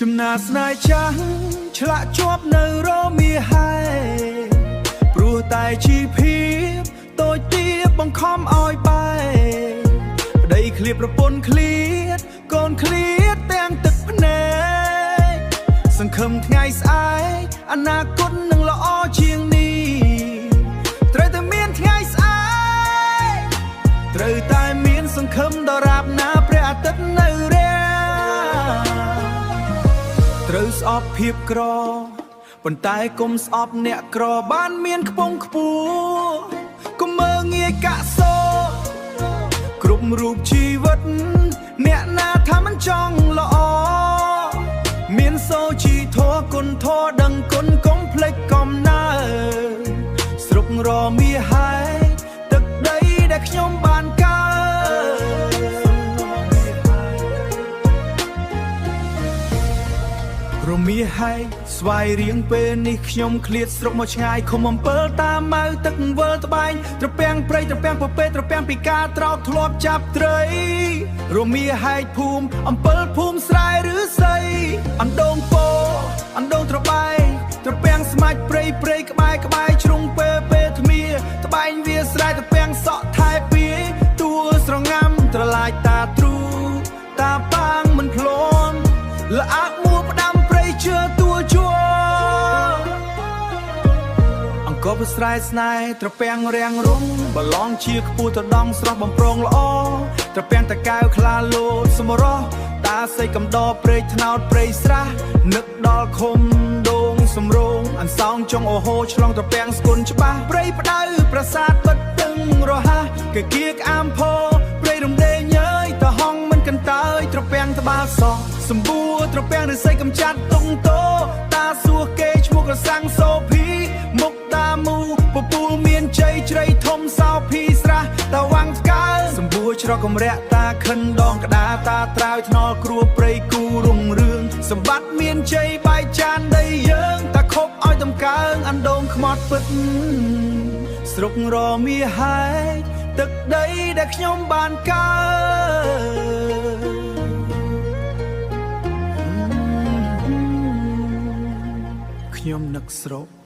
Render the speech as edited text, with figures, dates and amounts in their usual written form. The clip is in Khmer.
ចំណាស្នេហ៍ចាំងឆ្លាក់ជាប់នៅរមាហើយព្រោះតែជីភាពតូចទាបបង្ខំឲ្យបែកប្តីឃ្លាតប្រពន្ធឃ្លាតកូនឃ្លាតទាំងទឹកភ្នែកសង្ឃឹមថ្ងៃស្អែកអនាគតនឹងល្អជាងនេះត្រូវតែមានថ្ងៃស្អែកត្រូវតែមានសង្ឃឹមដរាបណាព្រះអាទិត្យនៅរាត្រូវស្អប់ភាពក្រប៉ុន្តែគុំស្អប់អ្នកក្របានមានខ្ពង់ខ្ពស់គុំមើងងាយកាក់សោគ្រប់រូបជីវិតអ្នកណាថាមិនចង់ល្អមានសូជីធัวគុណធរដឹងគុណកុំភ្លេចកំណើស្រុករមាហើយទឹកដីដែលខ្ញុំបានកើតរមាហើយស្វាយរៀងពេលនេះខ្ញុំឃ្លាតស្រុកមកឆ្ងាយខំអំពិលតាមម៉ៅទឹកវិលត្បែងត្រពាំងព្រៃត្រពាំងពពេត្រពាំងពីការត្រោកធ្លាប់ចាប់ត្រីរមាហើយភូមិអំពិលភូមិស្រែឬស័យអណ្ដូងពោអណ្ដូងត្របែងត្រពាំងស្មាច់ព្រៃព្រៃក្បែរក្បែរជ្រុងពេលធ្មាត្បែងវាស្រែត្រពាំងសក់ថែពីតួស្រងាំត្រឡាចតាទ្រូតាប៉ាងមិនភ្លាន់ល្អើកមួផ្ដាំជឿតួជួអង្គបស្រែស្នេហ៍ត្រពាំងរាំងរុងបឡងជាខ្ពស់ទៅដងស្រស់បំប្រងល្អត្រពាំងតកៅខ្លាលោតសម្រស់តាស័យកំដរព្រែកថ្នោតព្រៃស្រះនឹកដល់ឃុំដងសំរងអន្សោងចុងអូហូឆ្លងត្រពាំងស្គុនច្បាស់ព្រៃផ្ដៅប្រាសាទបិទទឹងរហ័សកគៀកអាមផោព្រៃរំដេងញើយតហងមិនកន្តើយត្រពាំងត្បាល់សោះសម្បួរត្រពាំងរិស័យកំចាត់តុងតោតាសួរគេឈ្មោះក្រសាំងសូភីមុខតាមូពពូលមានជ័យជ្រៃធំសោភីស្រះតាវាំងស្កើសម្បួរច្រកកំរាក់តាខិនដងក្តាតាត្រាវថ្នល់គ្រួព្រៃគូរុងរឿងសម្បត្តិមានជ័យបែកចានដីយើងតាខប់ឲ្យតម្កើងអណ្ដូងខ្មត់ពិតស្រុករមាហើយទឹកដីដែលខ្ញុំបានកើតខ្ញុំនឹកស្រុក